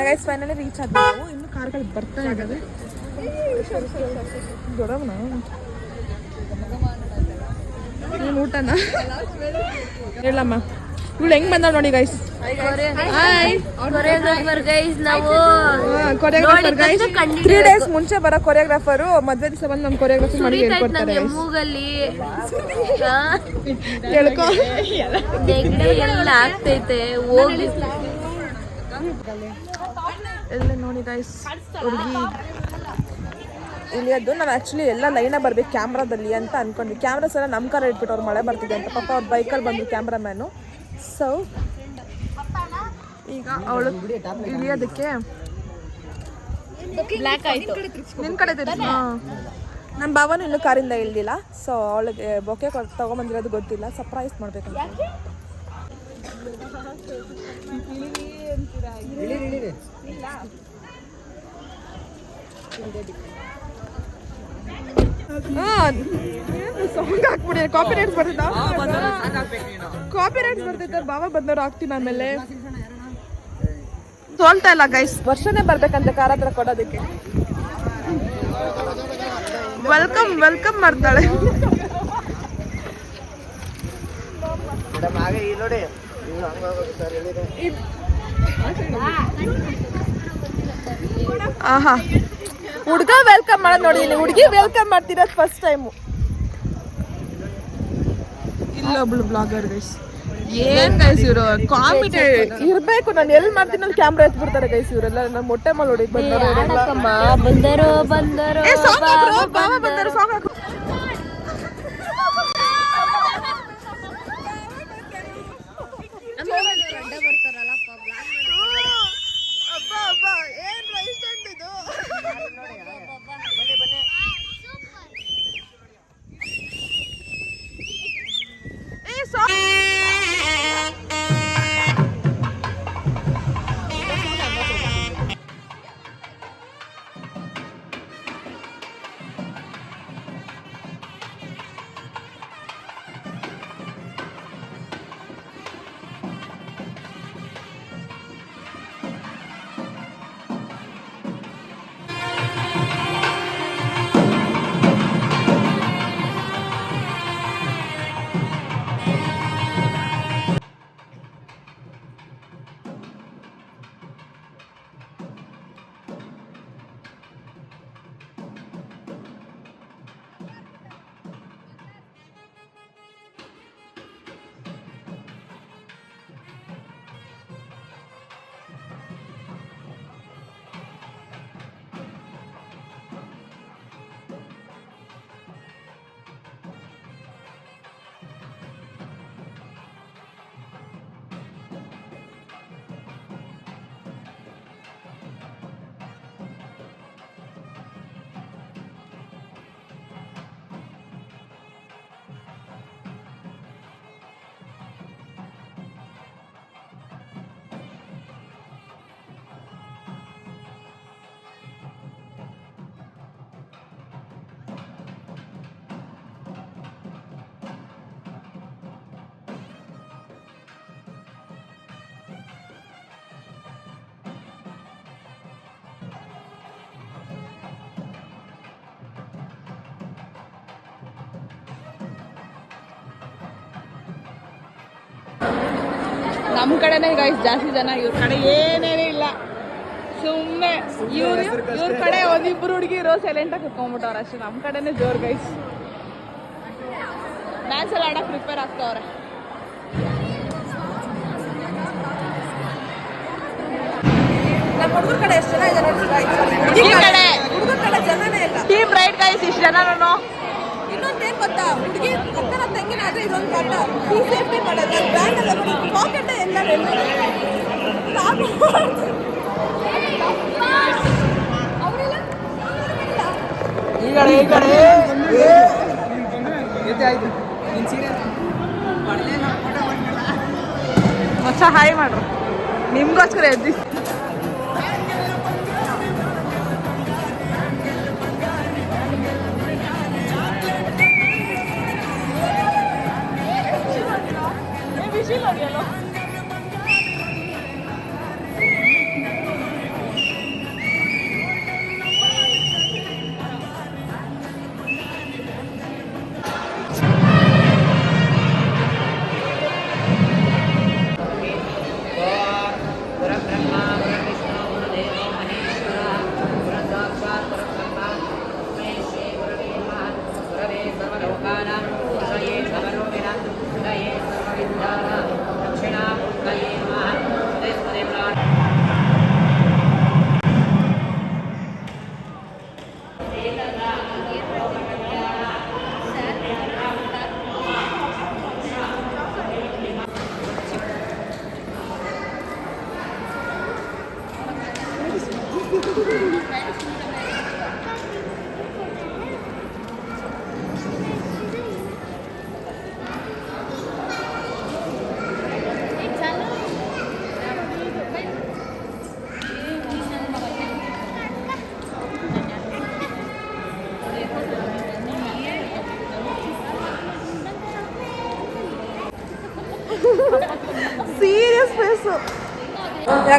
Guys finally reach ಆದ್ವಿ ನಾವು. ಇನ್ನು ಕಾರ್ಗಳು ಬರ್ತಾ ಇದ್ದಾವೆ. ದೊಡ್ಡವನ ನೀನು ಊಟನ ಹೇಳಮ್ಮ. ಇವಳು ಹೆಂಗ್ ಬಂದ ನೋಡಿ ಗೈಸ್. ಕೊರಿಯೋಗ್ರಾಫರ್ ಗೈಸ್ ನಾವು. ಕೊರಿಯೋಗ್ರಾಫರ್ ಗೈಸ್ 3 days ಮುಂಚೆ ಬರೋ ಕೊರಿಯೋಗ್ರಾಫರು ಮದ್ವೆ ದಿವಸ ಬಂದು ನಮ್ಮ ಕೊರಿಯೋಗ್ರಫಿ ಮಾಡಿ ಹೇಳ್ಕೊಡ್ತಾರೆ. ಮೂಗಲ್ಲಿ ಹೇಳ್ಕೊ ನೆಗಡಿ ಎಲ್ಲ ಆಗ್ತೈತೆ ಹೋಗಿ. ಎಲ್ಲ ನೋಡಿ ಗೈಸ್ ಹುಡುಗಿ ಇಲ್ಲಿ ಅದು ನಾವು ಆ್ಯಕ್ಚುಲಿ ಎಲ್ಲ ಲೈನ ಬರ್ಬೇಕು ಕ್ಯಾಮ್ರಾದಲ್ಲಿ ಅಂತ ಅನ್ಕೊಂಡ್ವಿ. ಕ್ಯಾಮ್ರಾಸ್ ಎಲ್ಲ ನಮ್ಮ ಕಾರ್ ಇಟ್ಬಿಟ್ಟು ಅವ್ರು ಮಳೆ ಬರ್ತಿದೆ ಅಂತ ಪಾಪ ಅವ್ರ ಬೈಕಲ್ಲಿ ಬಂದರು ಕ್ಯಾಮ್ರಾಮ್ಯಾನು. ಸೊ ಈಗ ಅವಳು ಇಳಿಯೋದಕ್ಕೆ ಬ್ಲ್ಯಾಕ್ ಆಯ್ತು. ನಿನ್ನ ಕಡೆ ನಮ್ಮ ಭಾವನು ಇನ್ನೂ ಕಾರಿಂದ ಇಳ್ದಿಲ್ಲ. ಸೊ ಅವಳಿಗೆ ಬೊಕ್ಕೆ ತೊಗೊಂಬಂದಿರೋದು ಗೊತ್ತಿಲ್ಲ. ಸರ್ಪ್ರೈಸ್ ಮಾಡ್ಬೇಕಂತ. ಸಾಂಗ್ ಹಾಕ್ಬಿಡಿ. ಕಾಪಿ ರೈಟ್ಸ್ ಬರ್ತೈತೆ. ಭಾವ ಬಂದವ್ರು ಹಾಕ್ತೀನಿ. ಆಮೇಲೆ ಸೋಲ್ತಾ ಇಲ್ಲ ಗೈಸ್. ವರ್ಷನೇ ಬರ್ಬೇಕಂತ ಕಾರ್ ಹತ್ರ ಕೊಡೋದಕ್ಕೆ. ವೆಲ್ಕಮ್ ಮಾಡ್ತಾಳೆ. ಆಹಾ ಹುಡ್ಗ ವೆಲ್ಕಮ್ ಮಾಡೋದು ನೋಡಿ. ಇಲ್ಲಿ ಹುಡುಗಿ ವೆಲ್ಕಮ್ ಮಾಡ್ತಿರೋದು ಫಸ್ಟ್ ಟೈಮು. ಇಲ್ಲೊಬ್ಳು ಬ್ಲಾಗರ್ ಗೈಸ್. ಏನ್ ಗೈಸ್ ಇವರು ಕಾಮಿಡಿ ಇರ್ಬೇಕು. ನಾನು ಎಲ್ಲಿ ಮಾಡ್ತೀನಿ ಅಲ್ಲಿ ಕ್ಯಾಮ್ರಾ ಎತ್ಬಿಡ್ತಾರೆ ಗೈಸ್ ಇವರೆಲ್ಲ. ನಮ್ಮ ಮೊಟ್ಟೆ ಮೇಲೆ ಹೊಡಿಕ್ ಬಂದರು. ಸಾಂಗ್ ಹಾಕು. ನಮ್ಮ ಕಡೆನೇ ಗೈಸ್ ಜಾಸ್ತಿ ಜನ. ಇವ್ರ ಕಡೆ ಏನೇನೇ ಇಲ್ಲ. ಸುಮ್ಮನೆ ಇವ್ರ ಕಡೆ ಒಂದಿಬ್ಬರು ಹುಡುಗಿರು ಸೈಲೆಂಟಾಗಿ ಕುತ್ಕೊಂಡ್ಬಿಟ್ಟವ್ರೆ ಅಷ್ಟೇ. ನಮ್ಮ ಕಡೆನೇ ಜೋರು ಗೈಸ್. ಡ್ಯಾನ್ಸ್ ಎಲ್ಲ ಆಡೋಕೆ ಪ್ರಿಪೇರ್ ಆಗ್ತವ್ರೆ. ನಮ್ಮ ಹುಡುಗರ ಕಡೆ ಎಷ್ಟು ಜನ ಇದ್ದಾರೆ ಹುಡುಗರ ಕಡೆ ಜನನೇ ಇಲ್ಲ. Team right guys. ಇಷ್ಟು ಜನ ಇನ್ನೊಂದೇನು ಗೊತ್ತಾ, ಹುಡುಗಿ ಅಕ್ಕನ ತಂಗಿನ ಆದರೆ ಇದೊಂದು ಪಾಠ. ಸೇಫ್ಟಿ ಮಾಡೋದು ಬ್ರ್ಯಾಂಡ್ ಎಲ್ಲ ಪಾಕೆಟ್ ಎಲ್ಲರೂ ಮಚ್ಚ ಹಾಯ್ ಮಾಡ್ರು. ನಿಮ್ಗೋಸ್ಕರ ಎದ್ದಿ.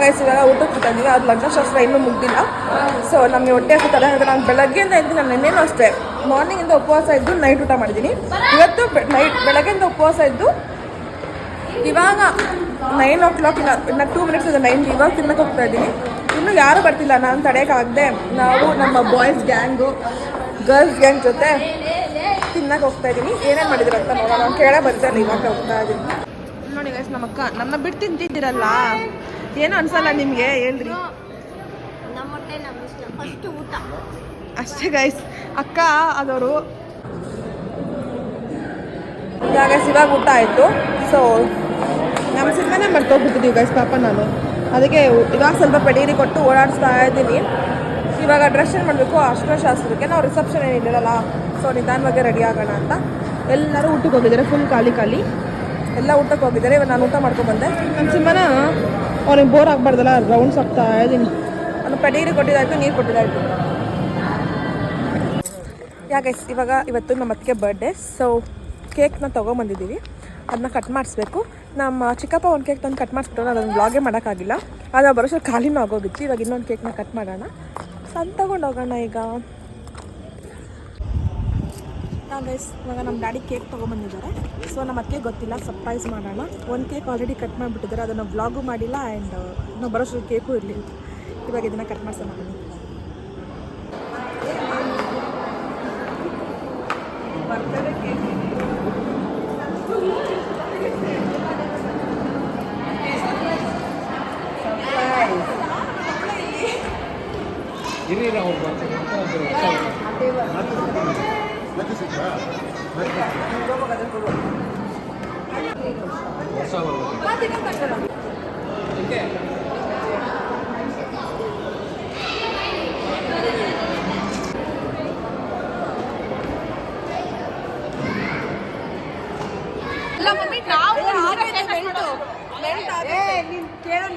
ಗೈಸ್ ಇವಾಗ ಊಟಕ್ಕೆ ಕೂತಾ ಇದ್ದೀವಿ. ಅದು ಲಗ್ನಶಾಸ್ತ್ರ ಇನ್ನೂ ಮುಗ್ದಿಲ್ಲ. ಸೊ ನಮಗೆ ಹೊಟ್ಟೆ ಹತ್ತಲ್ಲ. ನಾನು ಬೆಳಗ್ಗೆಯಿಂದ ಇದ್ದು ನಾನು ನೆನ್ನೆನೂ ಅಷ್ಟೇ ಮಾರ್ನಿಂಗಿಂದ ಉಪವಾಸ ಇದ್ದು ನೈಟ್ ಊಟ ಮಾಡಿದ್ದೀನಿ. ಇವತ್ತು ಬೆಳಗ್ಗೆಯಿಂದ ಉಪವಾಸ ಇದ್ದು ಇವಾಗ 9 o'clock ಇನ್ನು 2 minutes ಇದೆ 9. ಇವಾಗ ತಿನ್ನಕ್ಕೆ ಹೋಗ್ತಾ ಇದ್ದೀನಿ. ಇನ್ನೂ ಯಾರೂ ಬರ್ತಿಲ್ಲ. ನಾನು ತಡೆಯೋಕ್ಕಾಗದೆ ನಾವು ನಮ್ಮ ಬಾಯ್ಸ್ ಗ್ಯಾಂಗು ಗರ್ಲ್ಸ್ ಗ್ಯಾಂಗ್ ಜೊತೆ ತಿನ್ನಕ್ಕೆ ಹೋಗ್ತಾ ಇದ್ದೀನಿ. ಏನೇನು ಮಾಡಿದ್ರು ಅಂತ ನೋಡೋಣ. ನಾನು ಕೇಳೇ ಬರ್ತಾರೆ ಇವಾಗ ಹೋಗ್ತಾ ಇದ್ದೀನಿ. ನೋಡಿ ಗೈಸ್ ನಮ್ಮ ಅಕ್ಕ ನನ್ನ ಬಿಟ್ಟು ತಿಂತಿದ್ದೀರಲ್ಲ ಏನೂ ಅನ್ಸಲ್ಲ ನಿಮಗೆ ಹೇಳ್ರಿ. ಅಷ್ಟೇ ಗೈಸ್ ಅಕ್ಕ ಅದವರು ಗೈಸ್ ಇವಾಗ ಊಟ ಆಯಿತು. ಸೊ ನಮ್ಮ ಸಿನಿಮಾನೇ ಮರ್ತೋಗ್ಬಿಟ್ಟಿದ್ದೀವಿ ಗೈಸ್ ಪಾಪ ನಾನು. ಅದಕ್ಕೆ ಇವಾಗ ಸ್ವಲ್ಪ ಪೆಡೀರಿ ಕೊಟ್ಟು ಓಡಾಡಿಸ್ತಾ ಇದ್ದೀನಿ. ಇವಾಗ ಡ್ರೆಸ್ ಏನು ಮಾಡಬೇಕು ಅರ್ಶಿನಶಾಸ್ತ್ರಕ್ಕೆ. ನಾವು ರಿಸೆಪ್ಷನ್ ಏನಿರಲ್ಲ. ಸೊ ನಿಧಾನವಾಗಿ ರೆಡಿ ಆಗೋಣ ಅಂತ ಎಲ್ಲರೂ ಊಟಕ್ಕೆ ಹೋಗಿದ್ದಾರೆ. ಫುಲ್ ಖಾಲಿ ಎಲ್ಲ ಊಟಕ್ಕೆ ಹೋಗಿದ್ದಾರೆ. ಇವಾಗ ನಾನು ಊಟ ಮಾಡ್ಕೊಂಡ್ಬಂದೆ. ನಮ್ಮ ಸಿನಿಮಾನ ಅವ್ನಿಗೆ ಬೋರ್ ಆಗಬಾರ್ದಲ್ಲ ರೌಂಡ್ಸ್ ಆಗ್ತಾ ಇದ್ದೀನಿ. ನಾನು ಪೆಡೀರಿ ಕೊಟ್ಟಿದ್ದಾಯ್ತು, ನೀರು ಕೊಟ್ಟಿದ್ದಾಯ್ತು. ಗೈಸ್ ಇವತ್ತು ನಮ್ಮ ಅತ್ತಿಗೆ ಬರ್ಡೇ. ಸೊ ಕೇಕ್ನ ತೊಗೊಂಬಂದಿದ್ದೀವಿ. ಅದನ್ನ ಕಟ್ ಮಾಡಿಸ್ಬೇಕು. ನಮ್ಮ ಚಿಕ್ಕಪ್ಪ ಒಂದು ಕೇಕ್ ತಂದು ಕಟ್ ಮಾಡಿಸ್ಬಿಟ್ಟು ಅದನ್ನು ವ್ಲಾಗೇ ಮಾಡೋಕ್ಕಾಗಿಲ್ಲ. ಅದು ಬರೋಷ್ಟು ಖಾಲಿನೂ ಆಗೋಗಿತ್ತು. ಇವಾಗ ಇನ್ನೊಂದು ಕೇಕ್ನ ಕಟ್ ಮಾಡೋಣ. ಸೊ ಅದು ತೊಗೊಂಡು ಹೋಗೋಣ ಈಗ. ಗೈಸ್ ಇವಾಗ ನಮ್ಮ ಡ್ಯಾಡಿ ಕೇಕ್ ತೊಗೊಂಬಂದಿದ್ದಾರೆ. ಸೊ ನಮ್ಮ ಅತ್ತಿಗೆ ಗೊತ್ತಿಲ್ಲ, ಸರ್ಪ್ರೈಸ್ ಮಾಡೋಣ. ಒಂದು ಕೇಕ್ ಆಲ್ರೆಡಿ ಕಟ್ ಮಾಡಿಬಿಟ್ಟಿದ್ದಾರೆ. ಅದನ್ನು ವ್ಲಾಗು ಮಾಡಿಲ್ಲ ಆ್ಯಂಡ್ ನಾವು ಬರೋಷ್ಟು ಕೇಕು ಇರಲಿಲ್ಲ. ಇವಾಗ ಇದನ್ನು ಕಟ್ ಮಾಡಿಸೋಣ ಬನ್ನಿ. ಬರ್ತಡೇ ಕೇಕ್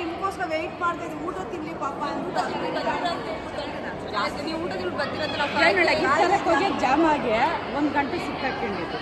ನಿಮ್ಗೋಸ್ಕರ ವೆಯ್ಟ್ ಮಾಡ್ತಾ ಇದ್ದೀವಿ. ಊಟ ತಿನ್ಲಿ ಪಾಪ ಅಂತ ನೀವು ಊಟ ತಿಂದು ಬರ್ತೀರಂತ ಜಾಮ್ ಆಗಿ 1 ಗಂಟೆ ಸಿಕ್ಕಾಕೊಂಡಿದ್ದು.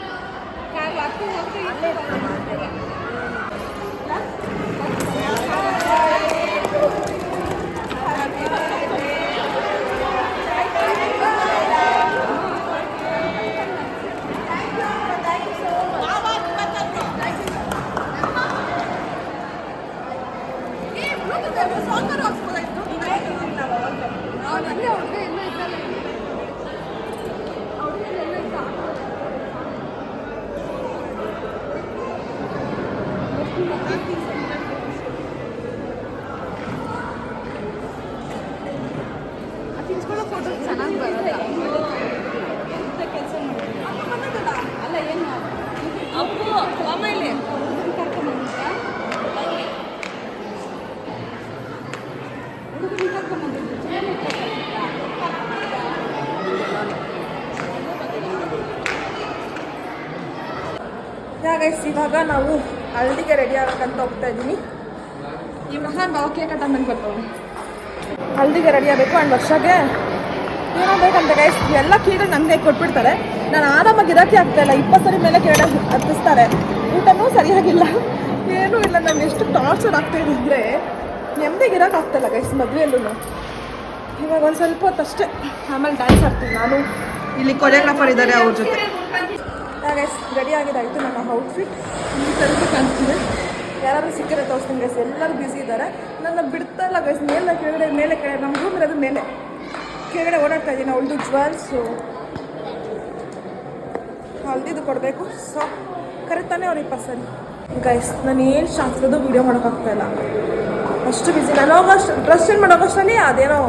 ಚೆನ್ನಾಗಿ ಬರಲ್ಲ. ಅಲ್ಲ ಏನು ಅಪ್ಪು ಆಮೇಲೆ ಇವಾಗ ನಾವು ಹಳದಿಗೆ ರೆಡಿ ಆಗಬೇಕಂತ ಹೋಗ್ತಾ ಇದ್ದೀನಿ. ಇವಾಗ ನಾವು ಕೇಕ್ ಕಟ್ ಬಂದು ಬರ್ತೀವಿ. ಹಳದಿಗೆ ರೆಡಿ ಆಗಬೇಕು. ಆ್ಯಂಡ್ ವರ್ಷಕ್ಕೆ ಏನೋ ಬೇಕಂತ ಗೈಸ್ ಎಲ್ಲ ಕೀಡೆ ನನಗೆ ಕೊಟ್ಬಿಡ್ತಾರೆ. ನಾನು ಆರಾಮಾಗಿ ಇರೋಕ್ಕೆ ಆಗ್ತಾಯಿಲ್ಲ. 20 ಸರಿ ಮೇಲೆ ಕೀಡೆ ಹತ್ತಿಸ್ತಾರೆ. ಊಟನೂ ಸರಿಯಾಗಿಲ್ಲ, ಏನೂ ಇಲ್ಲ. ನಾನು ಎಷ್ಟು ಟಾರ್ಚರ್ ಆಗ್ತಾಯಿದೆ ಅಂದರೆ ನೆಮ್ಮದಿಗೆ ಇರೋಕೆ ಆಗ್ತಾಯಿಲ್ಲ ಗೈಸ್ ಮದುವೆಯಲ್ಲೂ. ಇವಾಗ ಒಂದು ಸ್ವಲ್ಪ ಹೊತ್ತು ಅಷ್ಟೇ, ಆಮೇಲೆ ಡ್ಯಾನ್ಸ್ ಆಡ್ತೀನಿ ನಾನು. ಇಲ್ಲಿ ಕೊರಿಯೋಗ್ರಾಫರ್ ಇದ್ದಾರೆ ಅವ್ರ ಜೊತೆ. ಗೈಸ್ ರೆಡಿ ಆಗಿದ್ದಾಯಿತು ನನ್ನ ಔಟ್ಫಿಟ್. ಇಲ್ಲಿ ಸ್ವಲ್ಪ ಕಾಣಿಸ್ತಿದೆ. ಯಾರಾದ್ರೂ ಸಿಕ್ಕಿದ್ರೆ ತೋರಿಸ್ತೀನಿ ಗೈಸ್. ಎಲ್ಲರೂ ಬ್ಯುಸಿ ಇದ್ದಾರೆ. ನನ್ನ ಬಿಡ್ತಾ ಇಲ್ಲ ಗೈಸ್. ಮೇಲೆ ಕೆಳಗಡೆ ನಮ್ಮ ರೂಮ್ ಇರೋದು ಮೇಲೆ, ಕೆಳಗಡೆ ಓಡಾಡ್ತಾ ಇದ್ದೀನಿ. ಅವಳದು ಜ್ಯುವೆಲ್ಸು ಹಲ್ದಿದ್ದು ಕೊಡಬೇಕು. ಸೊ ಕರೀತಾನೆ ಅವ್ರಿಗೆ ಪರ್ಸನ್. ಗೈಸ್ ನಾನು ಏನು ಶಾಸ್ತ್ರದ್ದು ವೀಡಿಯೋ ಮಾಡೋಕ್ಕಾಗ್ತಾಯಿಲ್ಲ, ಅಷ್ಟು ಬ್ಯುಸಿ. ನಾನು ಹೋಗೋಷ್ಟು ಡ್ರೆಸ್ ಚೇಂಜ್ ಮಾಡೋಗೋಷ್ಟರಲ್ಲಿ ಅದೇನೋ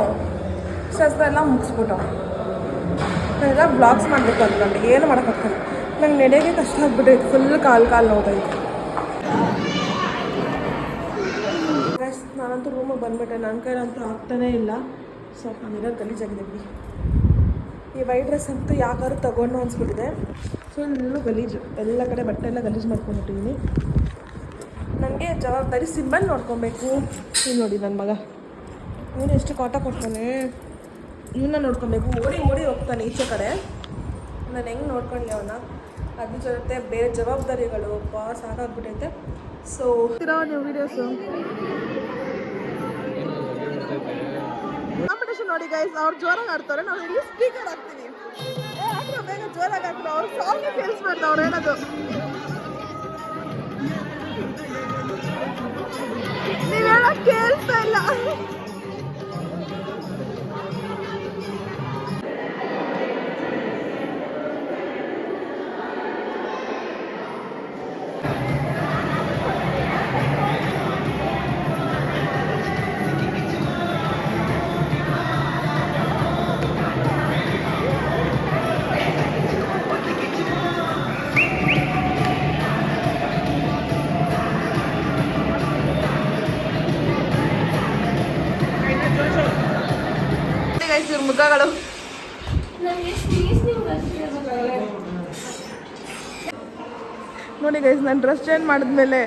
ಶಾಸ್ತ್ರ ಎಲ್ಲ ಮುಗಿಸ್ಬಿಟ್ಟು ನಾನೆಲ್ಲ ಬ್ಲಾಗ್ಸ್ ಮಾಡಬೇಕು ಅಂದ್ಕೊಂಡು ಏನು ಮಾಡೋಕ್ಕಾಗ್ತಾಯಿಲ್ಲ. ನಂಗೆ ನಡೆಯೋಕ್ಕೆ ಕಷ್ಟ ಆಗ್ಬಿಟ್ಟೈತೆ. ಫುಲ್ ಕಾಲು ನೋವುದೈತೆ. ಗೈಸ್ ನಾನಂತೂ ರೂಮಿಗೆ ಬಂದುಬಿಟ್ಟೆ. ನನ್ನ ಕೈಲಂತೂ ಆಗ್ತಾನೇ ಇಲ್ಲ. ಸೊ ನಾನಿರೋದು ಗಲೀಜಾಗಿದೆ ಬಿಡಿ. ಈ ವೈಟ್ ಡ್ರೆಸ್ ಅಂತೂ ಯಾಕಾದ್ರೂ ತಗೊಂಡು ಅನಿಸ್ಬಿಟ್ಟಿದೆ. ಫುಲ್ಲು ಗಲೀಜು, ಎಲ್ಲ ಕಡೆ ಬಟ್ಟೆ ಎಲ್ಲ ಗಲೀಜು ಮಾಡ್ಕೊಂಡ್ಬಿಟ್ಟಿದ್ದೀನಿ. ನನಗೆ ಜವಾಬ್ದಾರಿ ಸಿಂಬಲ್ ನೋಡ್ಕೊಬೇಕು. ನೀವು ನೋಡಿ ನನ್ನ ಮಗ ಇವನು ಎಷ್ಟು ಕಾಟ ಕೊಡ್ತಾನೆ. ಇವನ್ನ ನೋಡ್ಕೊಬೇಕು. ಓಡಿ ಹೋಗ್ತಾನೆ ಈಚೆ ಕಡೆ. ನಾನು ಹೆಂಗೆ ನೋಡ್ಕೊಂಡ್ಲಿ ಅವನ್ನ. ಅದ್ರ ಜೊತೆ ಬೇರೆ ಜವಾಬ್ದಾರಿಗಳು ಸಾಕಾಗ್ಬಿಟ್ಟೈತೆ. ಸೊ ನೀವು ವೀಡಿಯೋಸು ನೋಡಿ ಗೈಸ್, ಅವ್ರು ಜೋರಾಗಿ ಆಡ್ತಾರೆ, ನಾವು ಇಲ್ಲಿ ಸ್ಪೀಕರ್ ಹಾಕ್ತೀವಿ. ಆದ್ರೆ ಬೇಗ ಜೋರಾಗಿ ಹಾಕ್ತಾರೆ, ಅವ್ರು ಸಾಂಗ್ ಕೇಳಿಸ್ಬಾರ್ದು ಅವ್ರು ಹೇಳೋದು. ನೀವು ಹೇಳೋದು ಕೇಳಿಸ್ತಾ ಇಲ್ಲ. ಇವ್ರ ಮುಖಗಳು ನೋಡಿ ಗೈಸ್, ನಾನು ಡ್ರೆಸ್ ಚೇಂಜ್ ಮಾಡಿದ್ಮೇಲೆ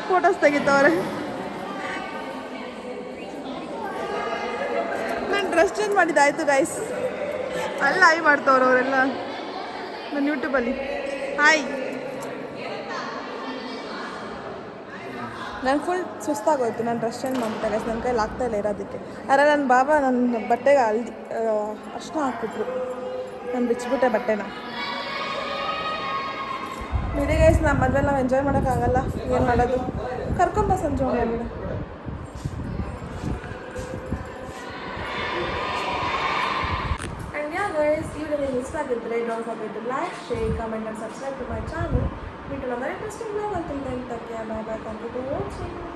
ಫೋಟೋಸ್ ತೆಗಿತವ್ರೆ. ನಾನು ಡ್ರೆಸ್ ಚೇಂಜ್ ಮಾಡಿದ್ದಾಯ್ತು ಗೈಸ್, ಅಲ್ಲ ಹಾಯ್ ಮಾಡ್ತವ್ರು ಅವರೆಲ್ಲ ನನ್ನ ಯೂಟ್ಯೂಬಲ್ಲಿ. ಹಾಯ್. ನಾನು ಫುಲ್ ಸುಸ್ತಾಗೋಯ್ತು, ನಾನು ಡ್ರೆಸ್ ಚೇಂಜ್ ಮಾಡ್ಬಿಟ್ಟೆ ಗೈಸ್, ನನ್ನ ಕೈಲಿ ಆಗ್ತಾಯಿಲ್ಲ ಇರೋದಕ್ಕೆ. ಆದರೆ ನನ್ನ ಬಾಬಾ ನನ್ನ ಬಟ್ಟೆಗೆ ಅರ್ಶಿನ ಹಾಕ್ಬಿಟ್ರು, ನಾನು ಬಿಚ್ಚಿಬಿಟ್ಟೆ ಬಟ್ಟೆನ. ಬಿಡಿ ಗೈಸ್, ನಮ್ಮ ಮದುವೆ ನಾವು ಎಂಜಾಯ್ ಮಾಡೋಕ್ಕಾಗಲ್ಲ, ಏನು ಮಾಡೋದು, ಕರ್ಕೊಂಬ ಸಂಜೆ ಹೋಗೋಣ. ಆ್ಯಂಡ್ ಯಾ ಗೈಸ್, ಈ ವಿಡಿಯೋ ನಿಮ್ಗೆ ಇಷ್ಟ ಆಗಿದ್ದರೆ don't forget to like, share, comment and subscribe to my channel. Meet another interesting vlog. Until then, take care. Bye bye. Thank you for watching.